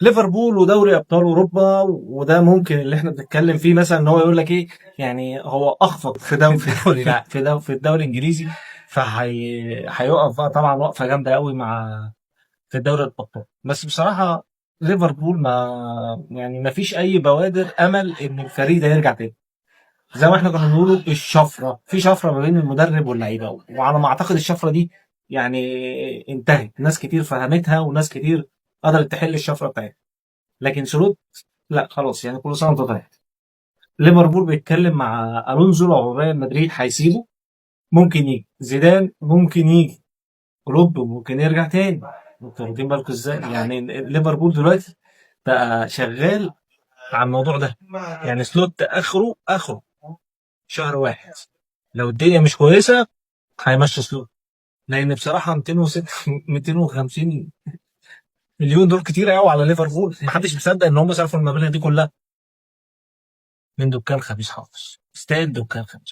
ليفربول ودوري ابطال اوروبا، وده ممكن اللي احنا بنتكلم فيه مثلا ان هو يقول لك ايه، يعني هو اخفق في دوري في الدوري الانجليزي. هيقف بقى طبعا وقفه جامده قوي مع في دوري الابطال. بس بصراحه ليفربول ما فيش اي بوادر امل ان الفريق ده يرجع تاني. زي ما احنا كنا بنقول الشفره، في شفره ما بين المدرب واللعيبه، وعلى ما اعتقد الشفره دي يعني انتهت. ناس كتير فهمتها وناس كتير قدرت تحل الشفره بتاعتها، لكن سلوت لا خلاص، يعني كل سنه وانت طيب. ليفربول بيتكلم مع الونزو، لو ريال مدريد هيسيبه ممكن يجي زيدان، ممكن يجي كلوب، ممكن يرجع تاني. انتوا واخدين بالكم ازاي؟ يعني ليفربول دلوقتي بقى شغال على الموضوع ده. يعني سلوت اخره شهر واحد، لو الدنيا مش كويسه هيمشي سلوت. لان بصراحه 206 250 مليون دول كتير قوي على ليفربول. محدش مصدق ان هم صرفوا المبالغ دي كلها من دكان خبيث حافظ. استاد دكان خبيث.